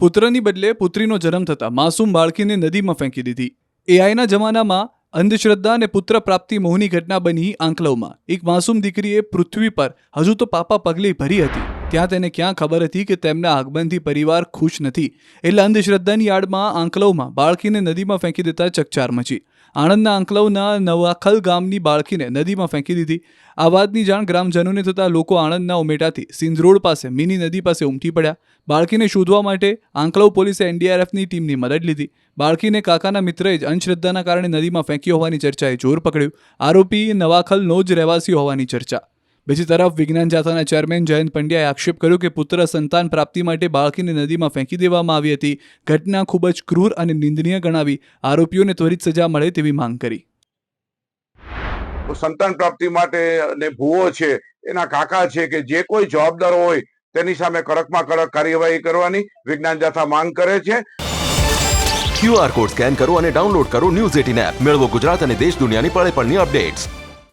પુત્રની બદલે પુત્રીનો જન્મ થતાં માસૂમ બાળકીને નદીમાં ફેંકી દીધી। એઆઈના જમાનામાં અંધશ્રદ્ધા અને પુત્ર પ્રાપ્તિ મોહની ઘટના બની આંકલવમાં। એક માસૂમ દીકરીએ પૃથ્વી પર હજુ તો પાપા પગલે ભરી હતી, ત્યાં તેને ક્યાં ખબર હતી કે તેમના આગમનથી પરિવાર ખુશ નથી, એટલે અંધશ્રદ્ધાની આડમાં આંકલવમાં બાળકીને નદીમાં ફેંકી દેતા ચકચાર મચી। આણંદના આંકલવના નવાખલ ગામની બાળકીને નદીમાં ફેંકી દીધી। આ વાતની જાણ ગ્રામજનોને થતાં લોકો આણંદના ઉમેટાથી સિંધ રોડ પાસે મિની નદી પાસે ઉમટી પડ્યા। બાળકીને શોધવા માટે આંકલવ પોલીસે એનડીઆરએફની ટીમની મદદ લીધી। બાળકીને કાકાના મિત્રએ જ અંધશ્રદ્ધાના કારણે નદીમાં ફેંકી હોવાની ચર્ચાએ જોર પકડ્યું। આરોપી નવાખલનો જ રહેવાસી હોવાની ચર્ચા। બીજી તરફ વિજ્ઞાન જાથાના ચેરમેન જયંત પંડ્યાએ આક્ષેપ કર્યો કે પુત્ર સંતાન પ્રાપ્તિ માટે બાળકીને નદીમાં ફેંકી દેવામાં આવી હતી। ઘટના ખૂબ જ ક્રૂર અને નિંદનીય ગણાવી આરોપીઓને ત્વરિત સજા મળે તેવી માંગ કરી। સંતાન પ્રાપ્તિ માટે અને ભૂવો છે, એના કાકા છે કે જે કોઈ જવાબદાર હોય તેની સામે કડકમાં કડક કાર્યવાહી કરવાની વિજ્ઞાન જાથા માંગ કરે છે। QR કોડ સ્કેન કરો અને ડાઉનલોડ કરો ન્યૂઝ 18 એપ। મેળવો ગુજરાત અને દેશ દુનિયાની પળે પળની અપડેટ્સ।